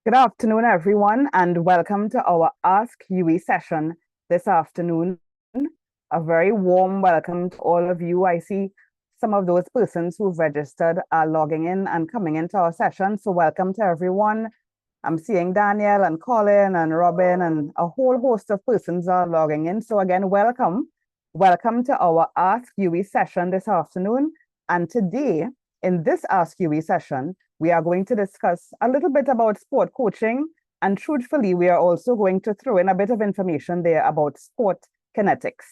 Good afternoon, everyone, and welcome to our Ask UE session this afternoon. A very warm welcome to all of you. I see some of those persons who've registered are logging in and coming into our session. So welcome to everyone. I'm seeing Daniel and Colin and Robin and a whole host of persons are logging in. So again, welcome. Welcome to our Ask UE session this afternoon. And today, in this Ask UE session, we are going to discuss a little bit about sport coaching. And truthfully, we are also going to throw in a bit of information there about sport kinetics.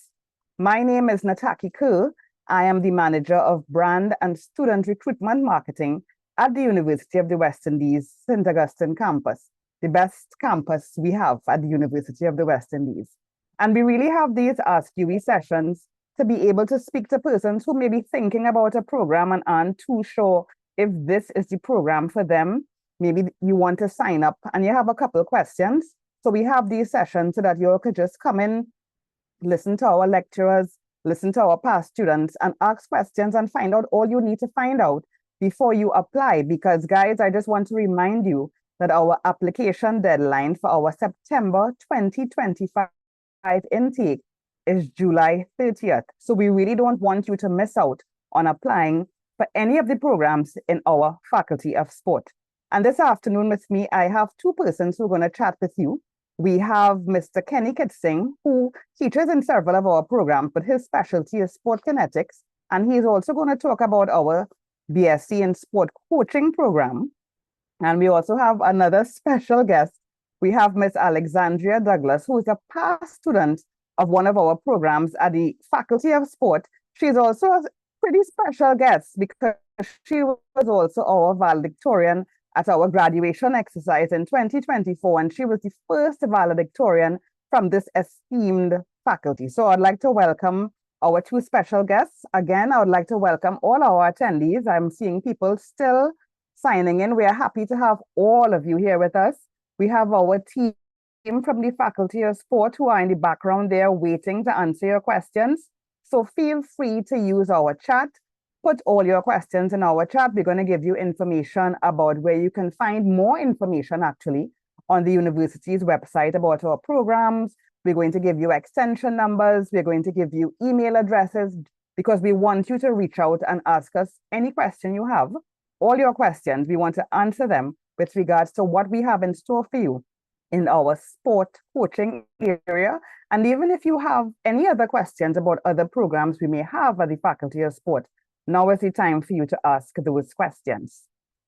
My name is Nataki Kerr. I am the manager of brand and student recruitment marketing at the University of the West Indies, St. Augustine campus, the best campus we have at the University of the West Indies. And we really have these Ask UE sessions to be able to speak to persons who may be thinking about a program and aren't too sure if this is the program for them. Maybe you want to sign up and you have a couple of questions. So we have these sessions so that you could just come in, listen to our lecturers, listen to our past students, and ask questions and find out all you need to find out before you apply. Because guys, I just want to remind you that our application deadline for our September 2025 intake is July 30th. So we really don't want you to miss out on applying for any of the programs in our Faculty of Sport. And this afternoon with me, I have two persons who are going to chat with you. We have Mr. Kenny Kitsing, who teaches in several of our programs, but his specialty is sport kinetics. And he's also going to talk about our BSc in sport coaching program. And we also have another special guest. We have Miss Alexandria Douglas, who is a past student of one of our programs at the Faculty of Sport. She's also a pretty special guest because she was also our valedictorian at our graduation exercise in 2024, and she was the first valedictorian from this esteemed faculty. So I'd like to welcome our two special guests. Again, I would like to welcome all our attendees. I'm seeing people still signing in. We are happy to have all of you here with us. We have our team from the Faculty of Sport who are in the background there waiting to answer your questions. So feel free to use our chat. Put all your questions in our chat. We're going to give you information about where you can find more information actually on the university's website about our programs. We're going to give you extension numbers. We're going to give you email addresses because we want you to reach out and ask us any question you have. All your questions, we want to answer them with regards to what we have in store for you in our sport coaching area. And even if you have any other questions about other programs we may have at the Faculty of Sport, now is the time for you to ask those questions.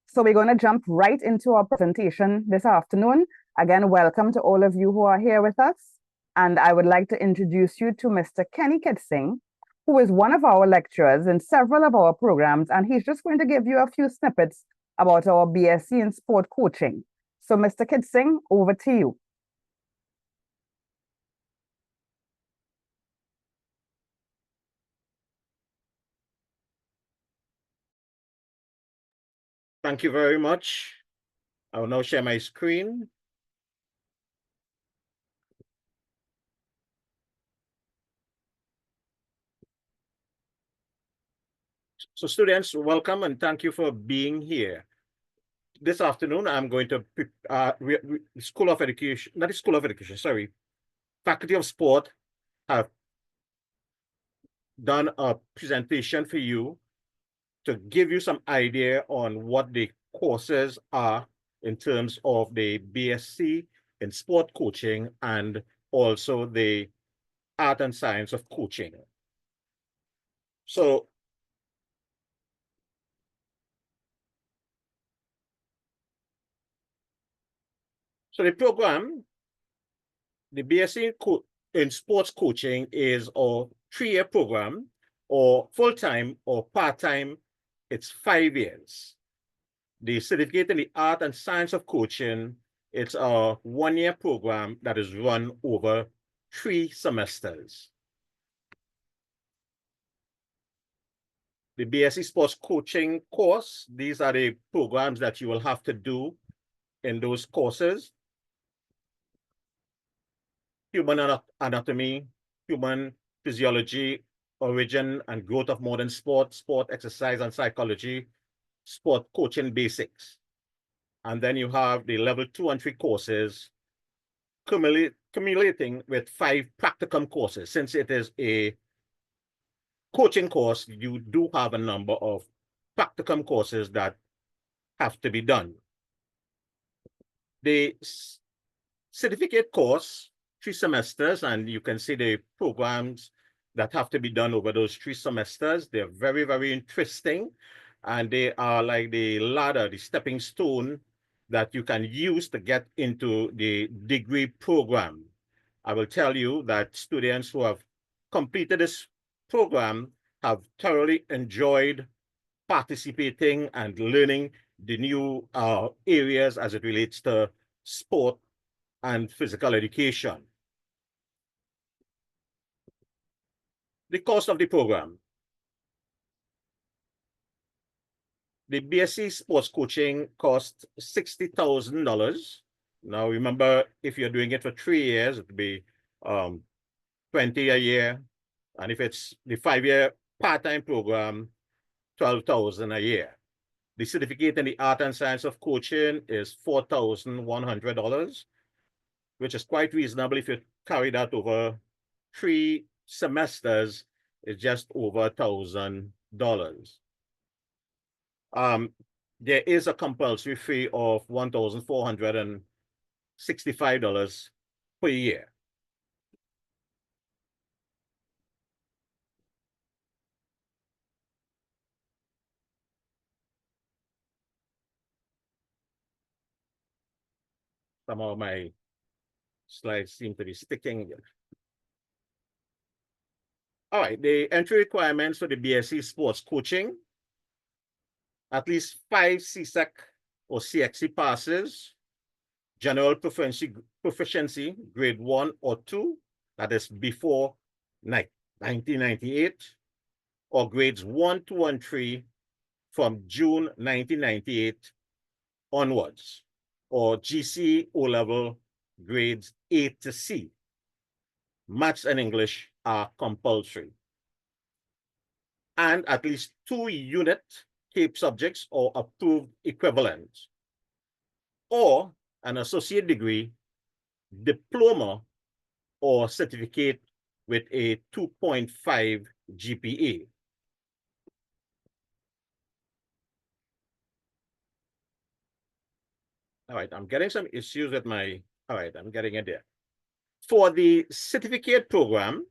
So we're going to jump right into our presentation this afternoon. Again, welcome to all of you who are here with us. And I would like to introduce you to Mr. Kenny Kitsing, who is one of our lecturers in several of our programs. And he's just going to give you a few snippets about our BSc in sport coaching. So Mr. Kitsing, over to you. Thank you very much. I will now share my screen. So students, welcome and thank you for being here. This afternoon, I'm going to, School of Education, not the School of Education, sorry, Faculty of Sport have done a presentation for you to give you some idea on what the courses are in terms of the BSc in sport coaching and also the art and science of coaching. So the program, the BSc in sports coaching is a 3-year program, or full-time or part-time, it's 5 years. The certificate in the art and science of coaching, it's a 1-year program that is run over 3 semesters. The BSc sports coaching course, these are the programs that you will have to do in those courses. Human anatomy, human physiology, origin and growth of modern sport, sport exercise and psychology, sport coaching basics. And then you have the level 2 and 3 courses accumulating with 5 practicum courses. Since it is a coaching course, you do have a number of practicum courses that have to be done. The certificate course, 3 semesters, and you can see the programs that have to be done over those 3 semesters. They're very, very interesting. And they are like the ladder, the stepping stone that you can use to get into the degree program. I will tell you that students who have completed this program have thoroughly enjoyed participating and learning the new areas as it relates to sport and physical education. The cost of the program. The BSc Sports Coaching costs $60,000. Now, remember, if you're doing it for 3 years, it would be 20 a year. And if it's the 5-year part-time program, $12,000 a year. The certificate in the art and science of coaching is $4,100, which is quite reasonable. If you carry that over 3 semesters, it's just over $1,000. There is a compulsory fee of $1,465 per year. Some of my slides seem to be sticking. All right, the entry requirements for the BSc Sports Coaching: at least 5 CSEC or CXC passes, general proficiency grade 1 or 2, that is before 1998, or grades 1, 2, and 3 from June 1998 onwards, or GC O-level grades A to C. Maths and English are compulsory. And at least 2 unit CAPE subjects or approved equivalents, or an associate degree, diploma, or certificate with a 2.5 GPA. All right, I'm getting some issues with my, all right, I'm getting it there. For the certificate program,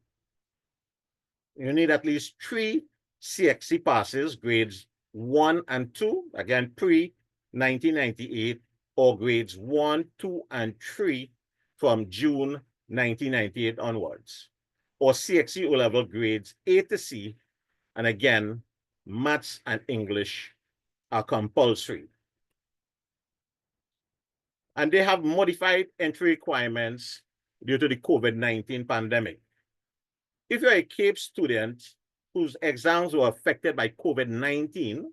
you need at least 3 CXC passes, grades 1 and 2, again, pre-1998, or grades 1, 2, and 3 from June 1998 onwards, or CXC O-level grades A to C, and again, maths and English are compulsory. And they have modified entry requirements due to the COVID-19 pandemic. If you're a CAPE student whose exams were affected by COVID-19,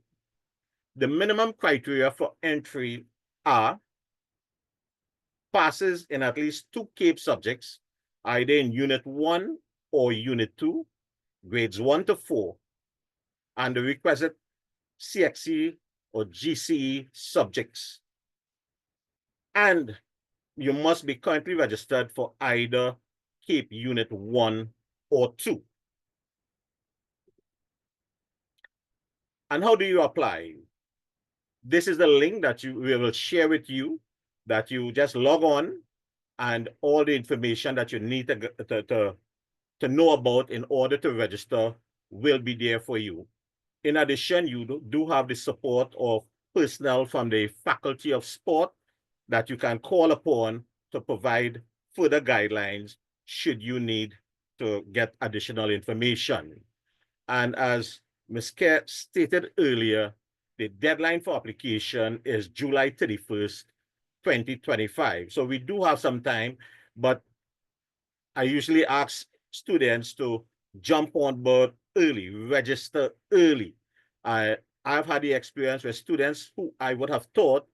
the minimum criteria for entry are passes in at least 2 CAPE subjects, either in Unit 1 or Unit 2, grades 1 to 4, and the requisite CXC or GCE subjects. And you must be currently registered for either CAPE Unit 1 or 2. And how do you apply? This is the link that we will share with you, that you just log on, and all the information that you need to know about in order to register will be there for you. In addition, you do have the support of personnel from the Faculty of Sport that you can call upon to provide further guidelines should you need to get additional information. And as Ms. Kerr stated earlier, the deadline for application is July 31st, 2025. So we do have some time, but I usually ask students to jump on board early, register early. I've had the experience where students who I would have thought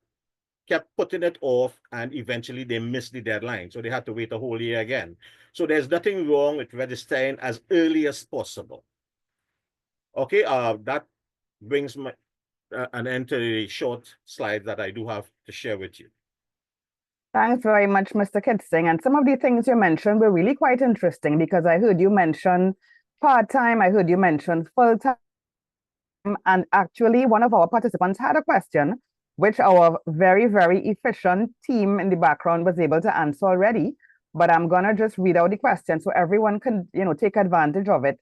kept putting it off, and eventually they missed the deadline. So they had to wait a whole year again. So there's nothing wrong with registering as early as possible. Okay, that brings an end to the short slide that I do have to share with you. Thanks very much, Mr. Kitzing. And some of the things you mentioned were really quite interesting because I heard you mention part-time, I heard you mention full-time, and actually one of our participants had a question, which our very, very efficient team in the background was able to answer already. But I'm gonna just read out the question so everyone can, take advantage of it.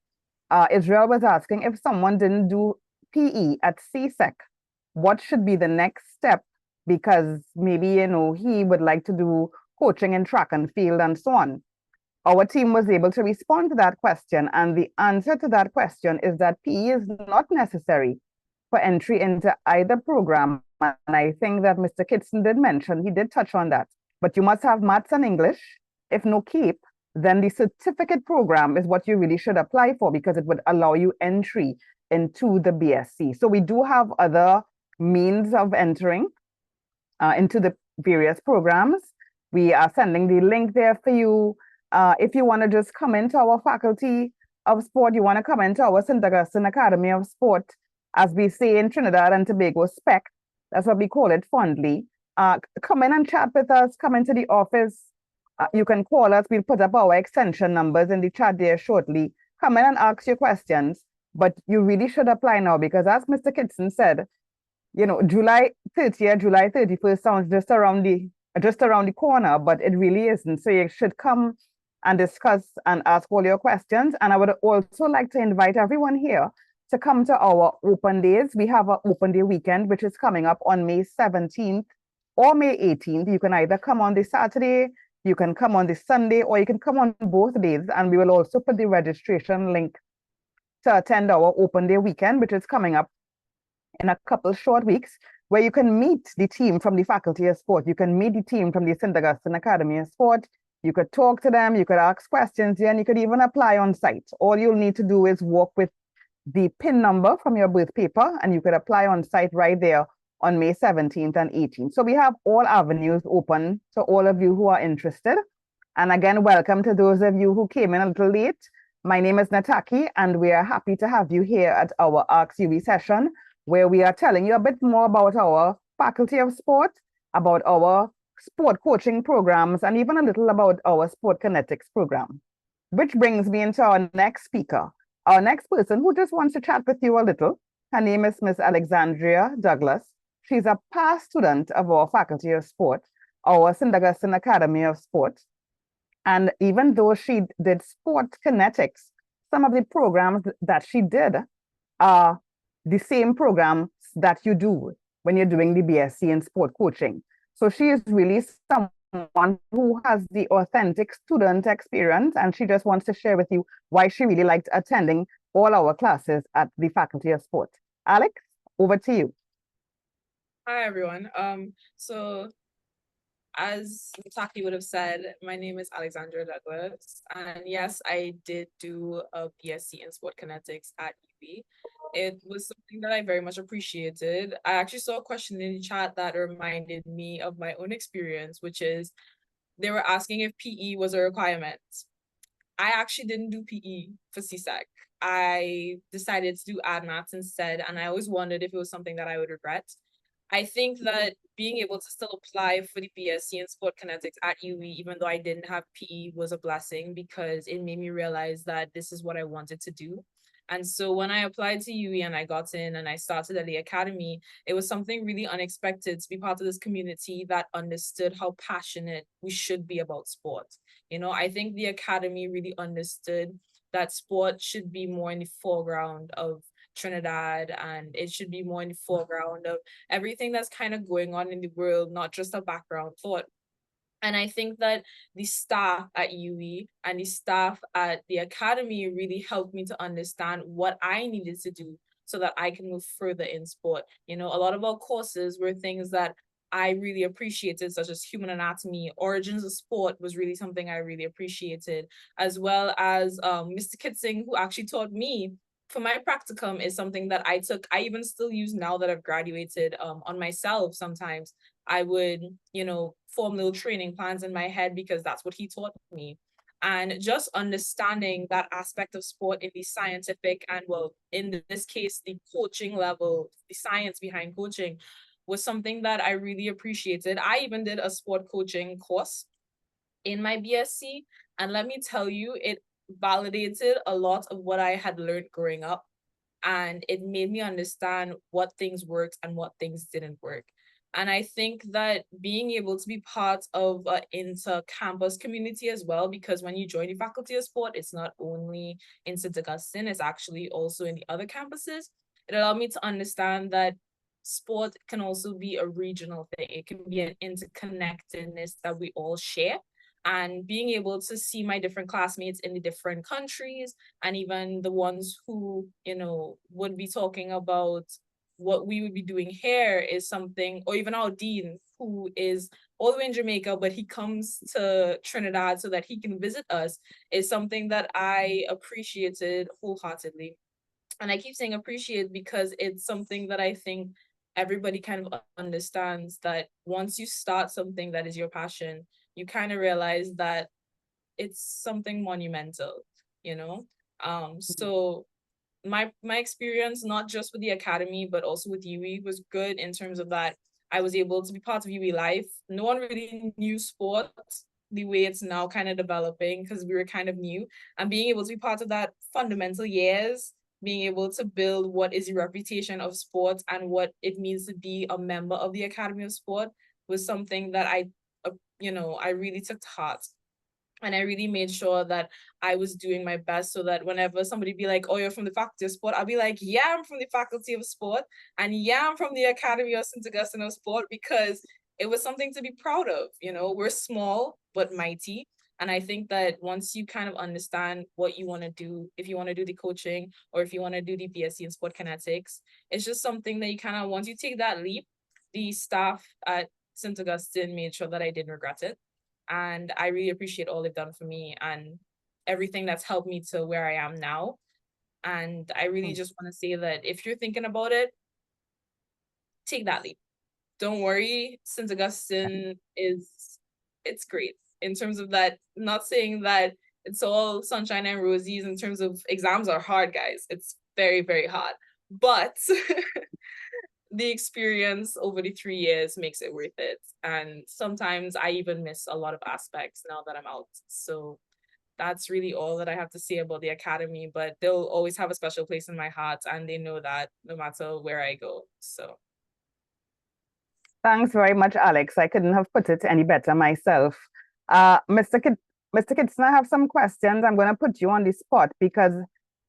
Israel was asking if someone didn't do PE at CSEC, what should be the next step? Because maybe, he would like to do coaching in track and field and so on. Our team was able to respond to that question, and the answer to that question is that PE is not necessary for entry into either program. And I think that Mr. Kitson did mention, he did touch on that. But you must have maths and English. If no CAPE, then the certificate program is what you really should apply for because it would allow you entry into the BSc. So we do have other means of entering into the various programs. We are sending the link there for you. If you want to just come into our faculty of sport, you want to come into our St. Augustine Academy of Sport, as we say in Trinidad and Tobago, SPEC, that's what we call it fondly. Come in and chat with us, come into the office. You can call us, we'll put up our extension numbers in the chat there shortly. Come in and ask your questions, but you really should apply now because as Mr. Kitson said, July 30th, July 31st sounds just around the corner, but it really isn't. So you should come and discuss and ask all your questions. And I would also like to invite everyone here to come to our open days. We have an open day weekend, which is coming up on May 17th or May 18th. You can either come on the Saturday, you can come on the Sunday, or you can come on both days. And we will also put the registration link to attend our open day weekend, which is coming up in a couple short weeks, where you can meet the team from the Faculty of Sport. You can meet the team from the St. Augustine Academy of Sport. You could talk to them, you could ask questions, and you could even apply on site. All you'll need to do is walk with the PIN number from your birth paper, and you could apply on site right there on May 17th and 18th. So we have all avenues open to all of you who are interested. And again, welcome to those of you who came in a little late. My name is Nataki, and we are happy to have you here at our Ask UWI session, where we are telling you a bit more about our Faculty of Sport, about our sport coaching programs, and even a little about our sport kinetics program. Which brings me into our next speaker, our next person who just wants to chat with you a little. Her name is Miss Alexandria Douglas. She's a past student of our Faculty of Sport, our St. Augustine Academy of Sport. And even though she did sport kinetics, some of the programs that she did are the same programs that you do when you're doing the BSc in sport coaching. So she is really someone who has the authentic student experience, and she just wants to share with you why she really liked attending all our classes at the Faculty of Sport. Alex, over to you. Hi, everyone. So as Taki would have said, my name is Alexandra Douglas. And yes, I did do a BSc in sport kinetics at UWI. It was something that I very much appreciated. I actually saw a question in the chat that reminded me of my own experience, which is they were asking if PE was a requirement. I actually didn't do PE for CSEC. I decided to do ad maths instead, and I always wondered if it was something that I would regret. I think that being able to still apply for the BSc in sport kinetics at UWI, even though I didn't have PE, was a blessing because it made me realize that this is what I wanted to do. And so when I applied to UWI and I got in and I started at the academy, it was something really unexpected to be part of this community that understood how passionate we should be about sport. I think the academy really understood that sport should be more in the foreground of Trinidad, and it should be more in the foreground of everything that's kind of going on in the world, not just a background thought. And I think that the staff at UWI and the staff at the academy really helped me to understand what I needed to do so that I can move further in sport. A lot of our courses were things that I really appreciated, such as human anatomy. Origins of sport was really something I really appreciated, as well as Mr. Kitzing, who actually taught me for my practicum, is something that I even still use now that I've graduated on myself. Sometimes I would, form little training plans in my head because that's what he taught me. And just understanding that aspect of sport in the scientific and, well, in this case, the coaching level, the science behind coaching, was something that I really appreciated. I even did a sport coaching course in my BSc, and let me tell you, it validated a lot of what I had learned growing up, and it made me understand what things worked and what things didn't work. And I think that being able to be part of an inter-campus community as well, because when you join the Faculty of Sport, it's not only in St. Augustine, it's actually also in the other campuses. It allowed me to understand that sport can also be a regional thing. It can be an interconnectedness that we all share. And being able to see my different classmates in the different countries, and even the ones who, you know, would be talking about what we would be doing here is something, or even our dean, who is all the way in Jamaica, but he comes to Trinidad so that he can visit us, is something that I appreciated wholeheartedly. And I keep saying appreciate because it's something that I think everybody kind of understands, that once you start something that is your passion, you kind of realize that it's something monumental, you know? So my experience, not just with the academy, but also with UWI, was good in terms of that I was able to be part of UWI life. No one really knew sport the way it's now kind of developing, because we were kind of new. And being able to be part of that fundamental years, being able to build what is the reputation of sports and what it means to be a member of the Academy of Sport, was something that I really took to heart. And I really made sure that I was doing my best, so that whenever somebody be like, oh, you're from the Faculty of Sport, I'll be like, yeah, I'm from the Faculty of Sport. And yeah, I'm from the Academy of St. Augustine of Sport, because it was something to be proud of. You know, we're small, but mighty. And I think that once you kind of understand what you want to do, if you want to do the coaching or if you want to do the BSc in sport kinetics, it's just something that you kind of, once you take that leap, the staff at St. Augustine made sure that I didn't regret it. And I really appreciate all they've done for me and everything that's helped me to where I am now. And I really just want to say that if you're thinking about it, take that leap. Don't worry, St. Augustine it's great in terms of that. Not saying that it's all sunshine and roses. In terms of exams are hard, guys. It's very, very hard. But the experience over the 3 years makes it worth it. And sometimes I even miss a lot of aspects now that I'm out. So that's really all that I have to say about the academy, but they'll always have a special place in my heart, and they know that no matter where I go. So Thanks very much, Alex. I couldn't have put it any better myself. Mr. Kitson, I have some questions. I'm going to put you on the spot because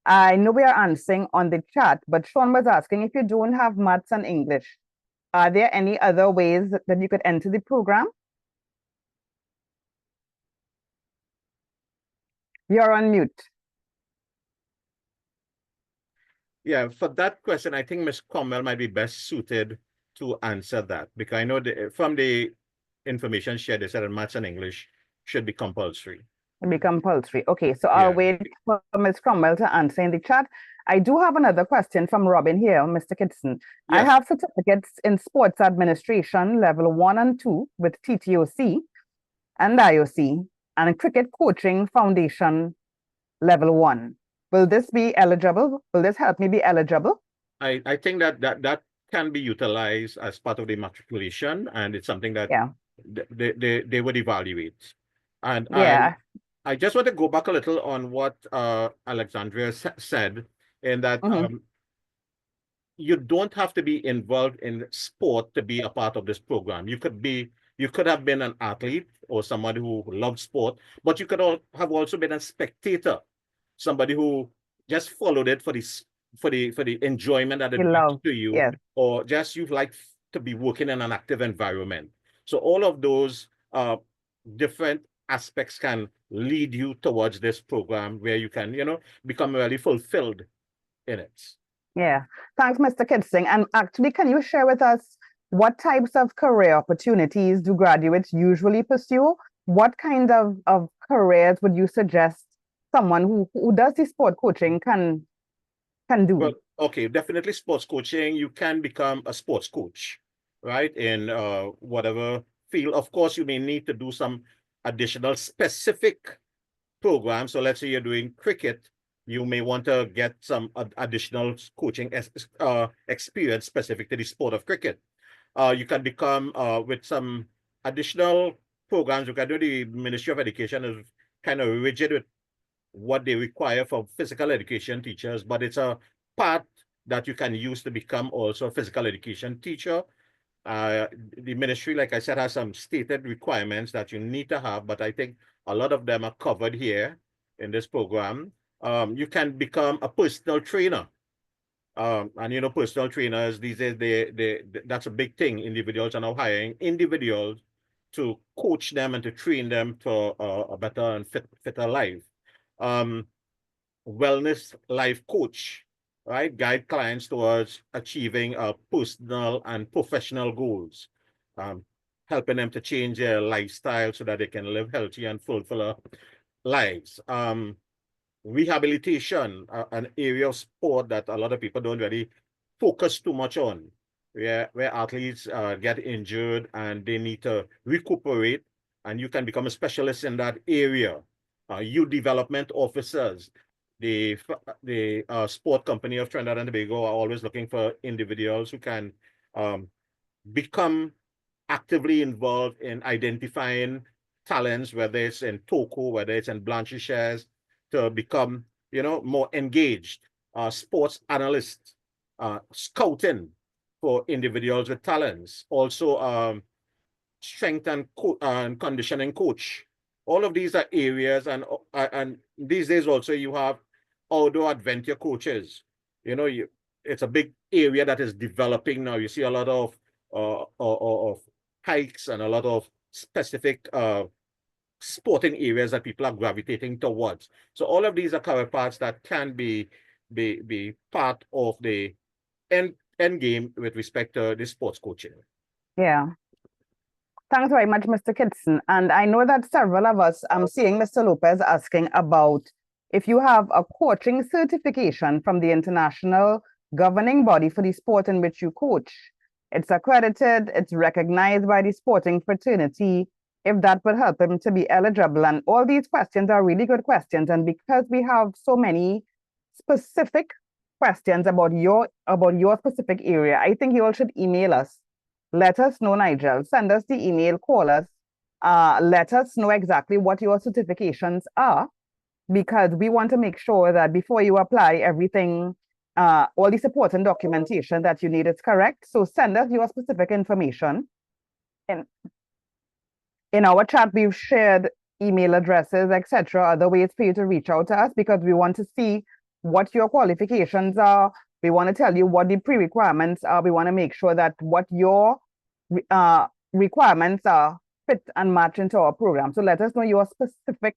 I know we are answering on the chat, but Sean was asking, if you don't have maths and English, are there any other ways that you could enter the program? You're on mute. Yeah, for that question, I think Ms. Cromwell might be best suited to answer that, because I know from the information shared, they said that maths and English should be compulsory. It'll be compulsory. Okay, so I'll wait for Ms. Cromwell to answer in the chat. I do have another question from Robin here, Mr. Kitson. Yes. I have certificates in sports administration level 1 and 2 with TTOC and IOC, and cricket coaching foundation level 1. Will this be eligible? Will this help me be eligible? I think that can be utilized as part of the matriculation, and it's something that they would evaluate. And I just want to go back a little on what Alexandria said, in that you don't have to be involved in sport to be a part of this program. You could have been an athlete or somebody who loved sport, but you could have also been a spectator, somebody who just followed it for the enjoyment that it brings to you, or just you like to be working in an active environment. So all of those different aspects can lead you towards this program where you can, become really fulfilled in it. Yeah, thanks, Mr. Kitson. And actually, can you share with us what types of career opportunities do graduates usually pursue? What kind of careers would you suggest someone who does the sport coaching can do? Well, okay, definitely sports coaching. You can become a sports coach, right? In whatever field. Of course, you may need to do some additional specific program. So let's say you're doing cricket, you may want to get some additional coaching experience specific to the sport of cricket. You can become with some additional programs. You can do. The Ministry of Education is kind of rigid with what they require for physical education teachers, but it's a part that you can use to become also a physical education teacher. The ministry, like I said, has some stated requirements that you need to have, but I think a lot of them are covered here in this program. You can become a personal trainer. And you know, personal trainers these days, that's a big thing. Individuals are now hiring individuals to coach them and to train them for a better and fitter life. Wellness life coach, right? Guide clients towards achieving personal and professional goals, helping them to change their lifestyle so that they can live healthy and fulfill lives. Rehabilitation, an area of sport that a lot of people don't really focus too much on, where athletes get injured and they need to recuperate, and you can become a specialist in that area. Youth development officers, the sport company of Trinidad and Tobago are always looking for individuals who can become actively involved in identifying talents, whether it's in Toko, whether it's in Blanche shares, to become, you know, more engaged. Sports analysts, scouting for individuals with talents, also strength and conditioning coach. All of these are areas, and these days also you have outdoor adventure coaches. You know, it's a big area that is developing now. You see a lot of hikes and a lot of specific sporting areas that people are gravitating towards. So all of these are career paths that can be part of the end game with respect to the sports coaching. Yeah. Thanks very much, Mr. Kitson. And I know that several of us, I'm seeing Mr. Lopez asking about if you have a coaching certification from the international governing body for the sport in which you coach. It's accredited, it's recognized by the sporting fraternity, if that would help him to be eligible. And all these questions are really good questions. And because we have so many specific questions about your specific area, I think you all should email us. Let us know, Nigel. Send us the email, call us. Let us know exactly what your certifications are, because we want to make sure that before you apply, everything, all the support and documentation that you need is correct. So send us your specific information. In our chat, we've shared email addresses, etc., other ways for you to reach out to us, because we want to see what your qualifications are. We want to tell you what the pre-requirements are. We want to make sure that what your requirements are fit and match into our program. So let us know your specific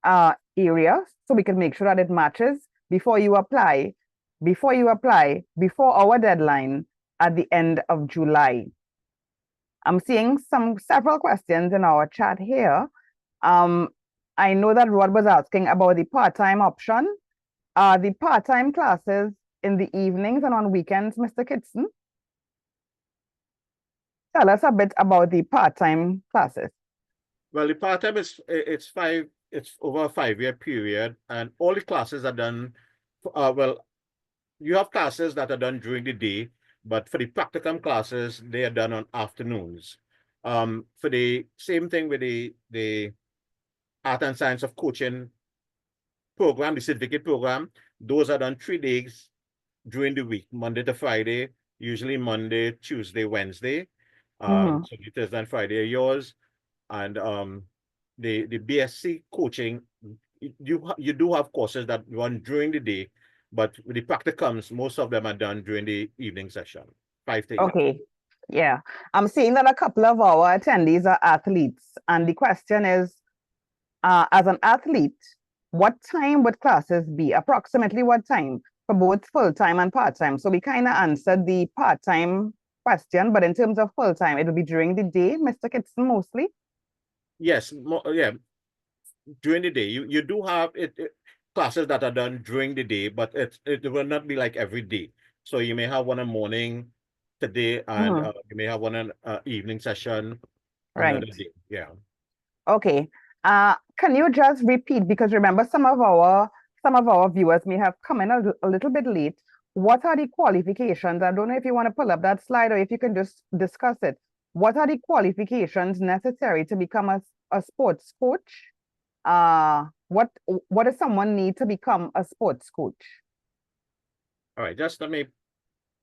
area so we can make sure that it matches before you apply, before our deadline at the end of July. I'm seeing several questions in our chat here. I know that Rod was asking about the part-time option. The part-time classes in the evenings and on weekends, Mr. Kitson? Tell us a bit about the part-time classes. Well, the part-time it's over a 5-year period, and all the classes are done. Well, you have classes that are done during the day, but for the practicum classes, they are done on afternoons. For the same thing with the Art and Science of Coaching program, the certificate program, those are done 3 days during the week, Monday to Friday, usually Monday, Tuesday, Wednesday. So the Thursday and Friday are yours. And the BSc coaching, you do have courses that run during the day, but with the practicums, most of them are done during the evening session, 5 to 8. Okay, yeah. I'm seeing that a couple of our attendees are athletes, and the question is, as an athlete, what time would classes be? Approximately what time for both full-time and part-time? So we kind of answered the part-time question, but in terms of full-time, it will be during the day, Mr. Kitson, mostly? Yes, yeah. During the day, you do have classes that are done during the day, but it will not be like every day. So you may have one in the morning today, and you may have one in evening session another day. Yeah. Okay. Can you just repeat, because remember some of our viewers may have come in a little bit late. What are the qualifications? I don't know if you want to pull up that slide or if you can just discuss it. What are the qualifications necessary to become a sports coach? What does someone need to become a sports coach? All right, just let me,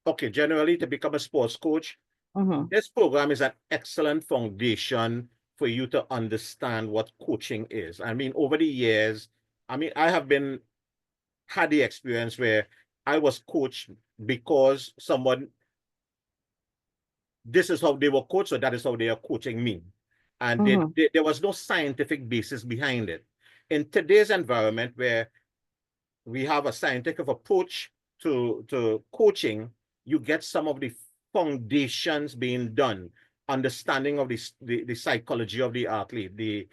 okay, generally to become a sports coach, Mhm. this program is an excellent foundation for you to understand what coaching is. I mean, over the years, I mean, I have had the experience where I was coached because someone, this is how they were coached, so that is how they are coaching me. And Mhm. there was no scientific basis behind it. In today's environment where we have a scientific approach to coaching, you get some of the foundations being done, understanding of the psychology of the athlete, the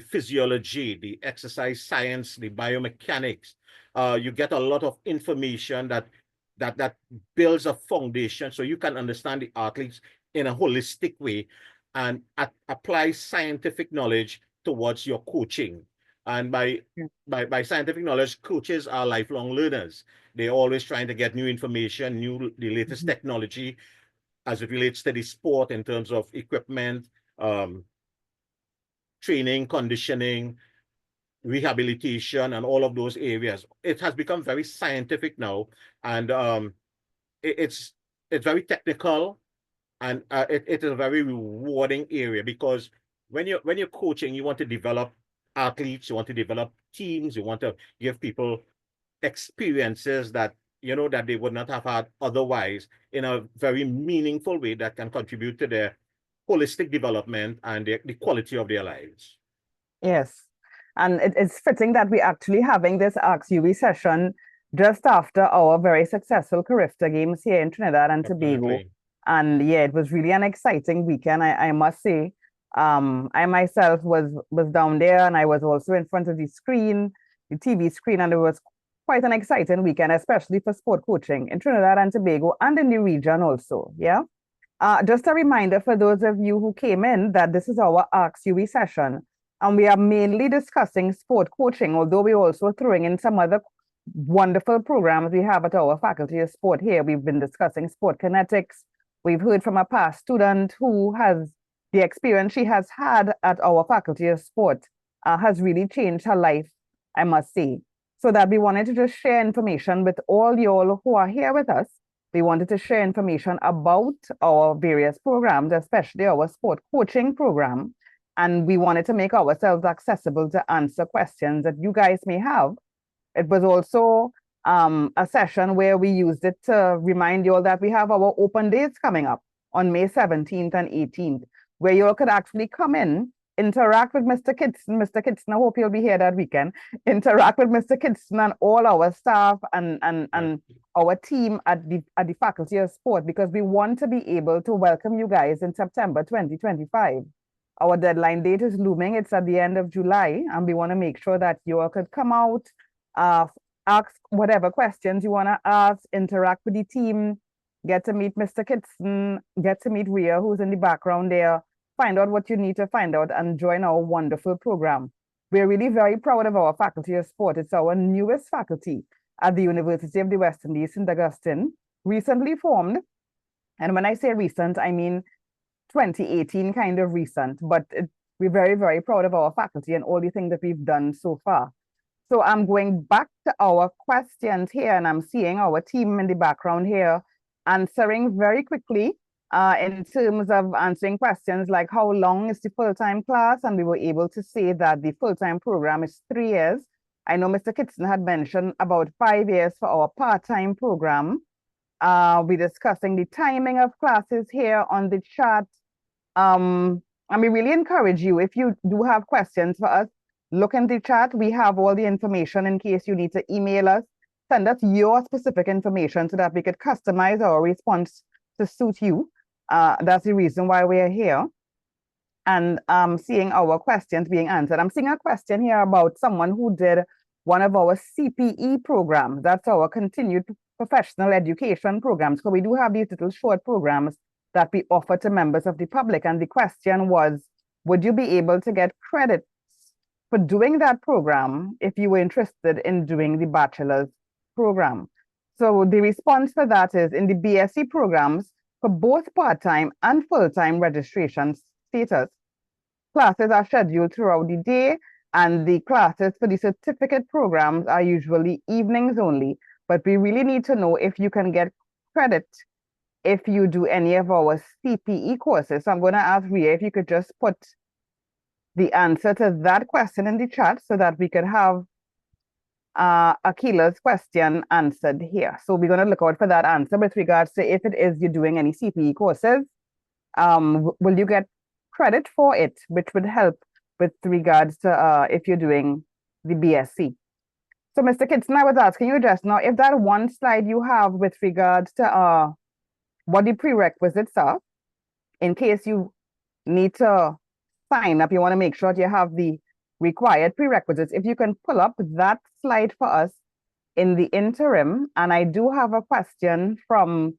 physiology, the exercise science, the biomechanics. You get a lot of information that builds a foundation so you can understand the athletes in a holistic way and apply scientific knowledge towards your coaching. And by scientific knowledge, coaches are lifelong learners. They're always trying to get new information, the latest technology as it relates to the sport in terms of equipment, training, conditioning, rehabilitation, and all of those areas. It has become very scientific now, and it's very technical, and it is a very rewarding area because when you're coaching, you want to develop athletes, you want to develop teams, you want to give people experiences that that they would not have had otherwise in a very meaningful way that can contribute to their holistic development and the quality of their lives. Yes. And it's fitting that we're actually having this Ask UWI session just after our very successful Carifta Games here in Trinidad and Tobago. Absolutely. And yeah, it was really an exciting weekend, I must say. I myself was down there and I was also in front of the screen, the TV screen, and it was quite an exciting weekend, especially for sport coaching in Trinidad and Tobago and in the region also. Yeah. Just a reminder for those of you who came in that this is our Ask UWI session, and we are mainly discussing sport coaching, although we're also throwing in some other wonderful programs we have at our Faculty of Sport here. We've been discussing sport kinetics. We've heard from a past student who has the experience she has had at our Faculty of Sport has really changed her life, I must say. So that we wanted to just share information with all y'all who are here with us. We wanted to share information about our various programs, especially our sport coaching program. And we wanted to make ourselves accessible to answer questions that you guys may have. It was also a session where we used it to remind you all that we have our open days coming up on May 17th and 18th, where you all could actually come in, interact with Mr. Kitson. Mr. Kitson, I hope you'll be here that weekend. Interact with Mr. Kitson and all our staff and our team at the Faculty of Sport, because we want to be able to welcome you guys in September 2025. Our deadline date is looming. It's at the end of July, and we want to make sure that you all could come out, ask whatever questions you want to ask, interact with the team, get to meet Mr. Kitson, get to meet Rhea, who's in the background there, find out what you need to find out, and join our wonderful program. We're really very proud of our Faculty of Sport. It's our newest faculty at the University of the West Indies, St. Augustine, recently formed. And when I say recent, I mean 2018 kind of recent, but we're very, very proud of our faculty and all the things that we've done so far. So I'm going back to our questions here, and I'm seeing our team in the background here answering very quickly in terms of answering questions like how long is the full-time class? And we were able to say that the full-time program is 3 years. I know Mr. Kitson had mentioned about 5 years for our part-time program. We're discussing the timing of classes here on the chat. And we really encourage you, if you do have questions for us, look in the chat. We have all the information in case you need to email us. Send us your specific information so that we could customize our response to suit you. That's the reason why we're here. And seeing our questions being answered. I'm seeing a question here about someone who did one of our CPE programs. That's our continued professional education programs. So we do have these little short programs that we offer to members of the public. And the question was, would you be able to get credits for doing that program if you were interested in doing the bachelor's program. So the response for that is in the BSc programs for both part-time and full-time registration status, classes are scheduled throughout the day, and the classes for the certificate programs are usually evenings only. But we really need to know if you can get credit if you do any of our CPE courses. So I'm going to ask Ria if you could just put the answer to that question in the chat so that we could have Akila's question answered here. So we're going to look out for that answer with regards to if it is you're doing any CPE courses. Will you get credit for it, which would help with regards to if you're doing the BSc. So Mr. Kitson, I was asking you just now, if that one slide you have with regards to what the prerequisites are, in case you need to sign up, you want to make sure that you have the required prerequisites. If you can pull up that slide for us in the interim, and I do have a question from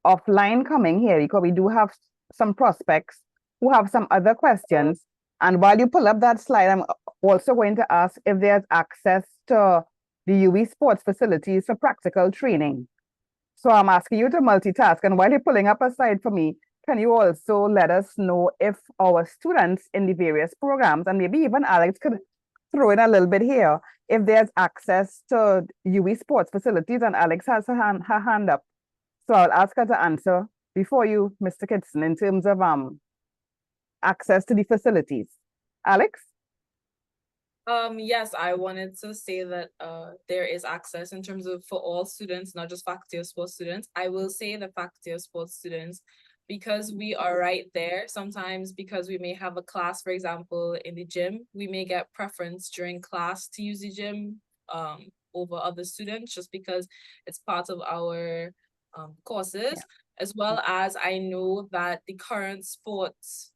offline coming here because we do have some prospects who have some other questions. And while you pull up that slide, I'm also going to ask if there's access to the UWI sports facilities for practical training. So I'm asking you to multitask. And while you're pulling up a slide for me, can you also let us know if our students in the various programs, and maybe even Alex could throw in a little bit here, if there's access to UWI sports facilities, and Alex has her hand up. So I'll ask her to answer before you, Mr. Kitson, in terms of access to the facilities. Alex? Yes, I wanted to say that there is access in terms of for all students, not just faculty of sports students. I will say the faculty of sports students, because we are right there, sometimes because we may have a class, for example, in the gym, we may get preference during class to use the gym over other students, just because it's part of our courses, as well as I know that the current sports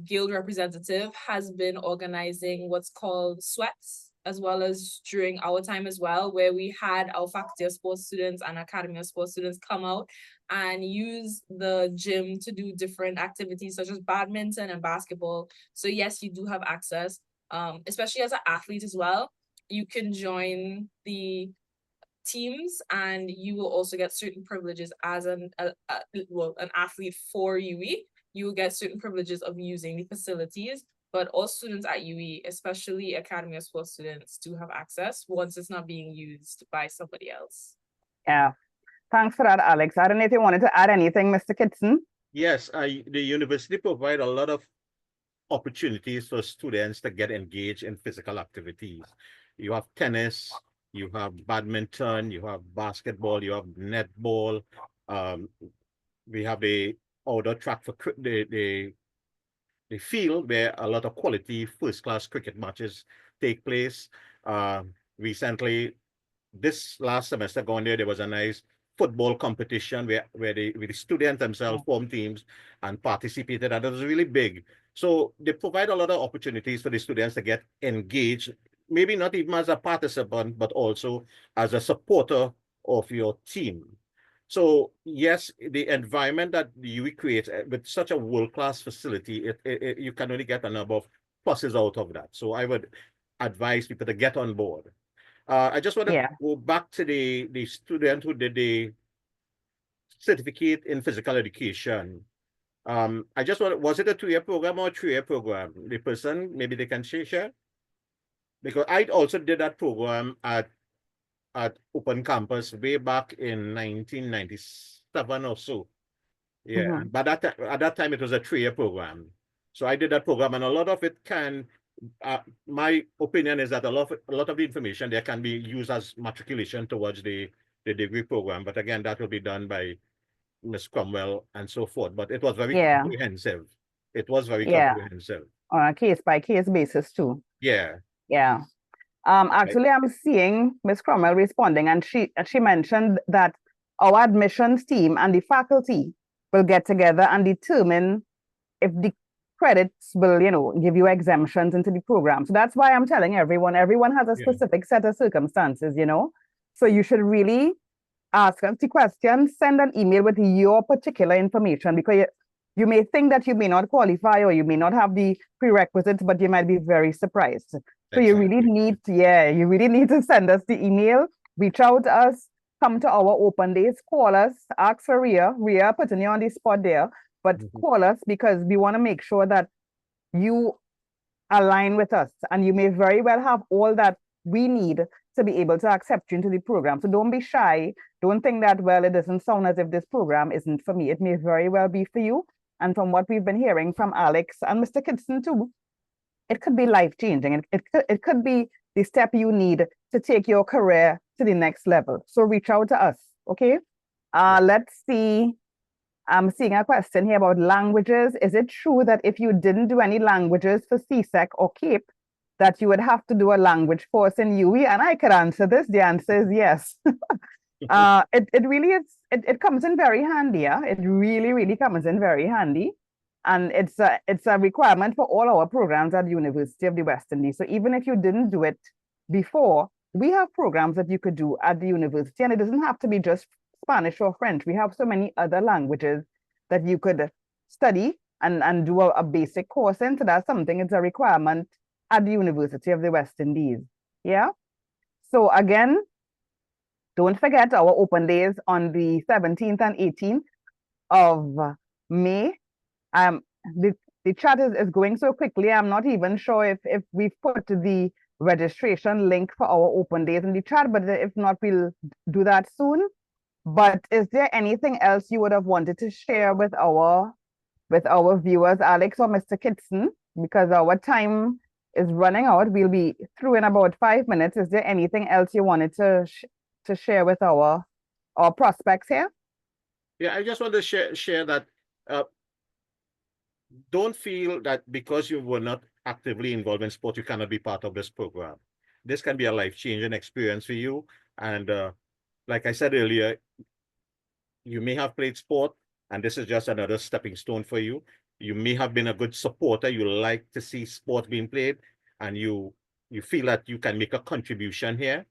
guild representative has been organizing what's called sweats, as well as during our time as well, where we had our faculty of sports students and academy of sports students come out and use the gym to do different activities such as badminton and basketball. So yes, you do have access, especially as an athlete as well. You can join the teams and you will also get certain privileges as an athlete for UWI. You will get certain privileges of using the facilities, but all students at UWI, especially Academy of Sports students, do have access once it's not being used by somebody else. Yeah, thanks for that, Alex. I don't know if you wanted to add anything, Mr. Kitson. Yes, the university provide a lot of opportunities for students to get engaged in physical activities. You have tennis, you have badminton, you have basketball, you have netball. We have the outdoor track for the field where a lot of quality first-class cricket matches take place. Recently, this last semester going there was a nice football competition where the students themselves formed teams and participated, and it was really big. So they provide a lot of opportunities for the students to get engaged, maybe not even as a participant, but also as a supporter of your team. So yes, the environment that UWI creates with such a world-class facility, you can only get a number of pluses out of that. So I would advise people to get on board. I just want to go back to the student who did the certificate in physical education. I just want, was it a 2-year program or a 3-year program? The person, maybe they can share? Because I also did that program at Open Campus way back in 1997 or so. Yeah, but at that time it was a 3-year program. So I did that program, and a lot of it can, my opinion is that a lot of the information there can be used as matriculation towards the degree program. But again, that will be done by Ms. Cromwell and so forth. But it was very comprehensive. It was very comprehensive. On a case-by-case basis too. Yeah. Yeah. Actually, I'm seeing Ms. Cromwell responding, and she mentioned that our admissions team and the faculty will get together and determine if the credits will, give you exemptions into the program. So that's why I'm telling everyone has a specific set of circumstances, So you should really ask us the question, send an email with your particular information, because You may think that you may not qualify or you may not have the prerequisites, but you might be very surprised. So you really need, you really need to send us the email, reach out to us, come to our open days, call us, ask for Ria. Ria putting you on the spot there, but call us because we want to make sure that you align with us, and you may very well have all that we need to be able to accept you into the program. So don't be shy. Don't think that, well, it doesn't sound as if this program isn't for me. It may very well be for you. And from what we've been hearing from Alex and Mr. Kitson too, it could be life-changing. It could be the step you need to take your career to the next level. So reach out to us, okay? Let's see. I'm seeing a question here about languages. Is it true that if you didn't do any languages for CSEC or CAPE, that you would have to do a language course in UWI? And I could answer this. The answer is yes. It really is. It comes in very handy. Yeah? It really, really comes in very handy. And it's a requirement for all our programs at the University of the West Indies. So even if you didn't do it before, we have programs that you could do at the university, and it doesn't have to be just Spanish or French. We have so many other languages that you could study and do a basic course in. So that's something, it's a requirement at the University of the West Indies. Yeah. So again, don't forget our open days on the 17th and 18th of May. The chat is going so quickly. I'm not even sure if we've put the registration link for our open days in the chat, but if not, we'll do that soon. But is there anything else you would have wanted to share with our viewers, Alex or Mr. Kitson? Because our time is running out. We'll be through in about 5 minutes. Is there anything else you wanted to share with our prospects here? Yeah, I just want to share that don't feel that because you were not actively involved in sport, you cannot be part of this program. This can be a life-changing experience for you. And like I said earlier, you may have played sport, and this is just another stepping stone for you. You may have been a good supporter. You like to see sport being played, and you feel that you can make a contribution here.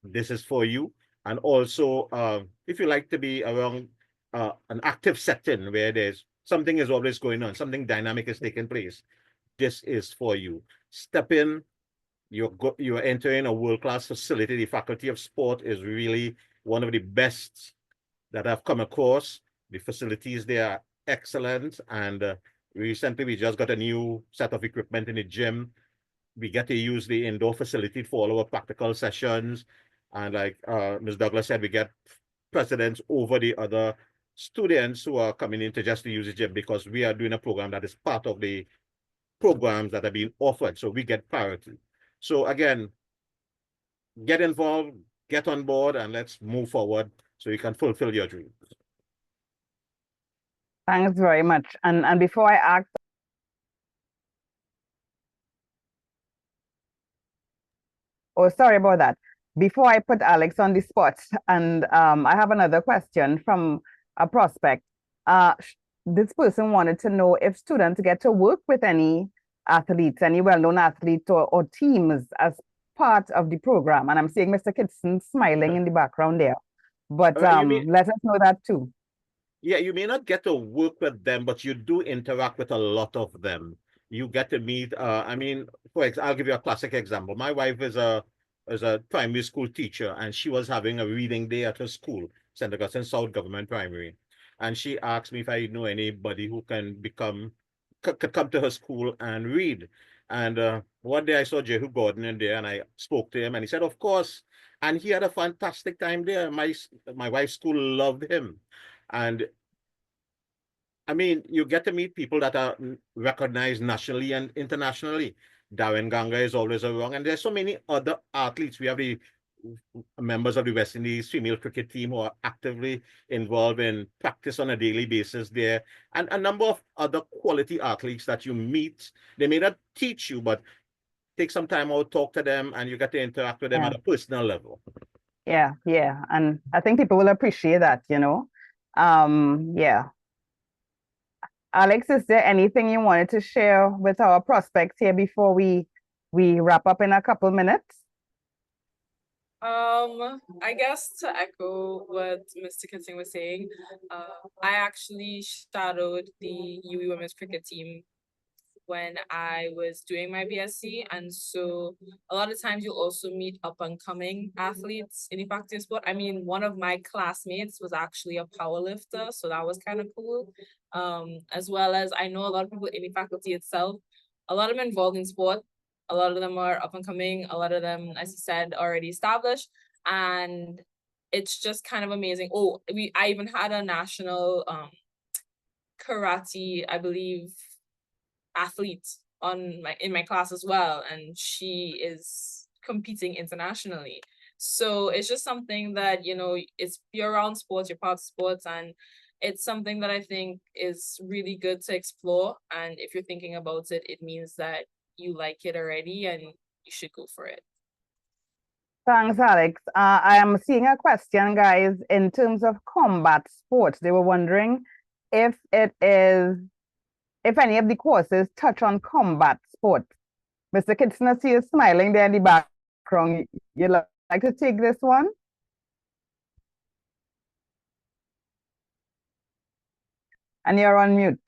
This is for you. And also, if you like to be around an active setting where there's something is always going on, something dynamic is taking place, this is for you. Step in. You're entering a world-class facility. The Faculty of Sport is really one of the best that I've come across. The facilities there are excellent. And recently, we just got a new set of equipment in the gym. We get to use the indoor facility for all our practical sessions. And like Ms. Douglas said, we get precedence over the other students who are coming in to just to use the gym, because we are doing a program that is part of the programs that are being offered. So we get priority. So again, get involved, get on board, and let's move forward so you can fulfill your dreams. Thanks very much. And before I ask, oh, sorry about that. Before I put Alex on the spot, and I have another question from a prospect. This person wanted to know if students get to work with any athletes, any well-known athletes or teams as part of the program. And I'm seeing Mr. Kitson smiling in the background there. But let us know that too. Yeah, you may not get to work with them, but you do interact with a lot of them. You get to meet, I mean, I'll give you a classic example. My wife is a primary school teacher, and she was having a reading day at her school, St. Augustine South Government Primary. And she asked me if I know anybody who could come to her school and read. And one day I saw Jehu Gordon in there, and I spoke to him, and he said, of course. And he had a fantastic time there. My wife's school loved him. And I mean, you get to meet people that are recognized nationally and internationally. Darren Ganga is always around, and there's so many other athletes. We have the members of the West Indies female cricket team who are actively involved in practice on a daily basis there, and a number of other quality athletes that you meet. They may not teach you, but take some time out, talk to them, and you get to interact with them at a personal level. Yeah, and I think people will appreciate that, you know. Yeah. Alex, is there anything you wanted to share with our prospects here before we wrap up in a couple minutes? I guess to echo what Mr. Kinsing was saying, I actually shadowed the UWI women's cricket team when I was doing my BSc. And so a lot of times you'll also meet up and coming athletes in the faculty of sport. I mean, one of my classmates was actually a power lifter, so that was kind of cool. As well as I know a lot of people in the faculty itself, a lot of them involved in sport. A lot of them are up and coming. A lot of them, as you said, already established. And it's just kind of amazing. Oh, I even had a national karate, I believe, athlete in my class as well, and she is competing internationally. So it's just something that, you know, you're around sports, you're part of sports, and it's something that I think is really good to explore. And if you're thinking about it, it means that you like it already and you should go for it. Thanks, Alex. I am seeing a question, guys, in terms of combat sports. They were wondering if any of the courses touch on combat sports. Mr. Kitchener, see you smiling there in the background. You like to take this one? And you're on mute.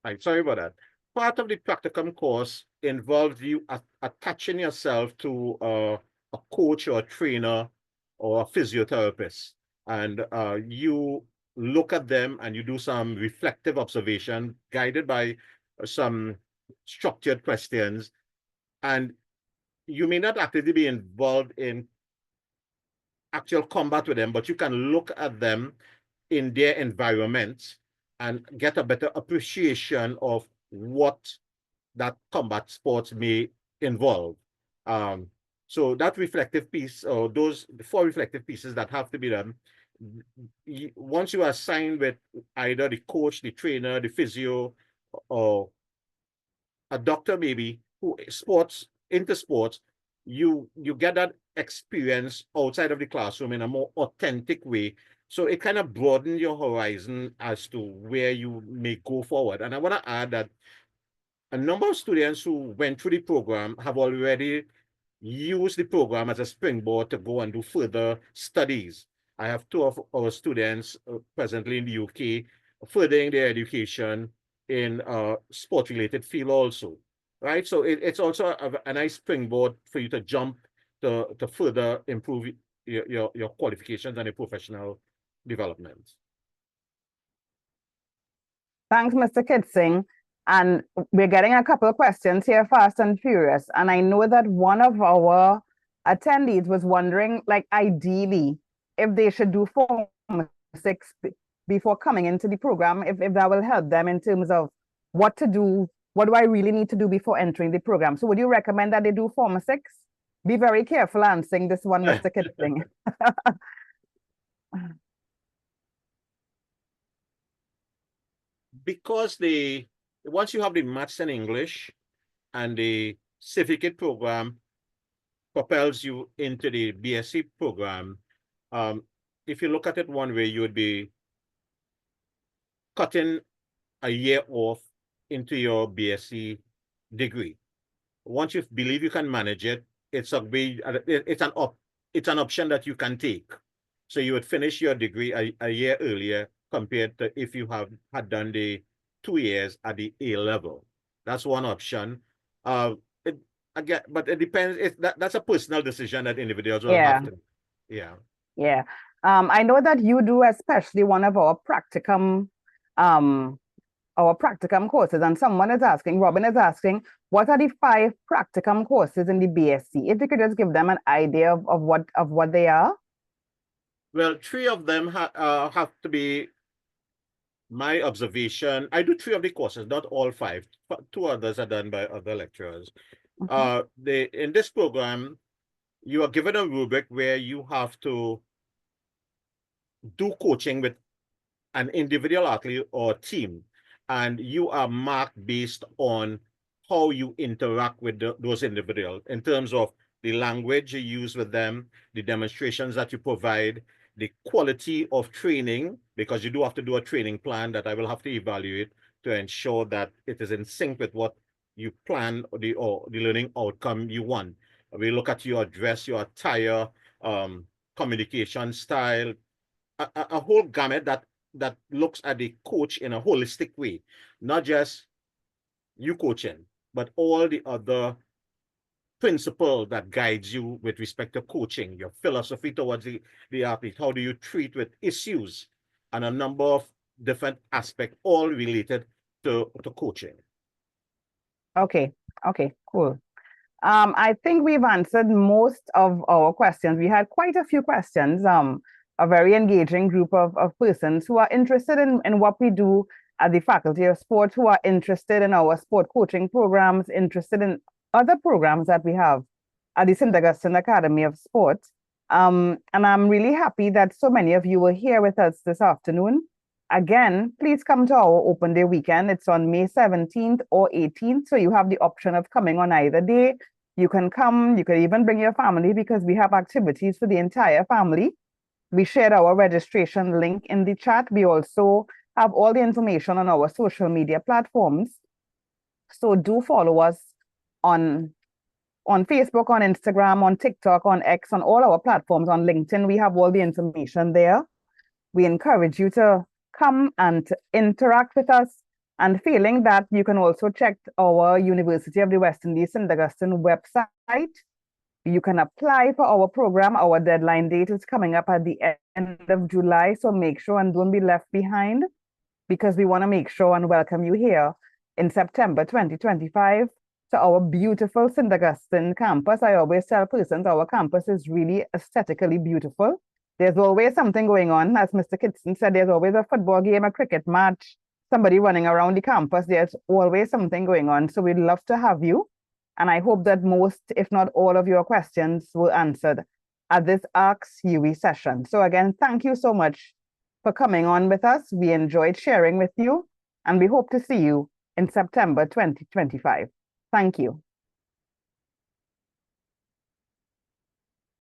I'm sorry about that. Part of the practicum course involves you attaching yourself to a coach or a trainer or a physiotherapist. And you look at them and you do some reflective observation guided by some structured questions. And you may not actively be involved in actual combat with them, but you can look at them in their environment and get a better appreciation of what that combat sports may involve. So that reflective piece, or those 4 reflective pieces that have to be done, once you are assigned with either the coach, the trainer, the physio, or a doctor maybe, who into sports, you get that experience outside of the classroom in a more authentic way. So it kind of broadens your horizon as to where you may go forward. And I want to add that a number of students who went through the program have already used the program as a springboard to go and do further studies. I have 2 of our students presently in the UK furthering their education in sport-related field also, right? So it's also a nice springboard for you to jump to further improve your qualifications and your professional development. Thanks, Mr. Kidsing. And we're getting a couple of questions here, fast and furious. And I know that one of our attendees was wondering, like, ideally, if they should do Form 6 before coming into the program, if that will help them in terms of what to do, what do I really need to do before entering the program? So would you recommend that they do Form 6? Be very careful answering this one, Mr. Kidsing. Because once you have the maths and English and the certificate program propels you into the BSc program, if you look at it one way, you would be cutting a year off into your BSc degree. Once you believe you can manage it, it's an option that you can take. So you would finish your degree a year earlier compared to if you had done the 2 years at the A level. That's one option. Again, but it depends. That's a personal decision that individuals will have to. Yeah. Yeah. I know that you do especially one of our practicum courses, and someone is asking, Robin is asking, what are the 5 practicum courses in the BSc? If you could just give them an idea of what they are. Well, 3 of them have to be my observation. I do 3 of the courses, not all 5. 2 others are done by other lecturers. In this program, you are given a rubric where you have to do coaching with an individual athlete or team, and you are marked based on how you interact with those individuals in terms of the language you use with them, the demonstrations that you provide, the quality of training, because you do have to do a training plan that I will have to evaluate to ensure that it is in sync with what you plan the learning outcome you want. We look at your dress, your attire, communication style, a whole gamut that looks at the coach in a holistic way, not just you coaching, but all the other principle that guides you with respect to coaching, your philosophy towards the athlete, how do you treat with issues, and a number of different aspects, all related to coaching. Okay, cool. I think we've answered most of our questions. We had quite a few questions, a very engaging group of persons who are interested in what we do at the Faculty of Sport, who are interested in our sport coaching programs, interested in other programs that we have at the St. Augustine Academy of Sport. And I'm really happy that so many of you were here with us this afternoon. Again, please come to our open day weekend. It's on May 17th or 18th. So you have the option of coming on either day. You can come, you can even bring your family because we have activities for the entire family. We shared our registration link in the chat. We also have all the information on our social media platforms. So do follow us on Facebook, on Instagram, on TikTok, on X, on all our platforms, on LinkedIn. We have all the information there. We encourage you to come and to interact with us, and feeling that you can also check our University of the West Indies St. Augustine website. You can apply for our program. Our deadline date is coming up at the end of July, so make sure and don't be left behind, because we want to make sure and welcome you here in September 2025 to our beautiful St. Augustine campus. I always tell persons our campus is really aesthetically beautiful. There's always something going on. As Mr. Kitson said, there's always a football game, a cricket match, somebody running around the campus. There's always something going on. So we'd love to have you. And I hope that most, if not all of your questions were answered at this Ask UWI session. So again, thank you so much for coming on with us. We enjoyed sharing with you, and we hope to see you in September 2025. Thank you.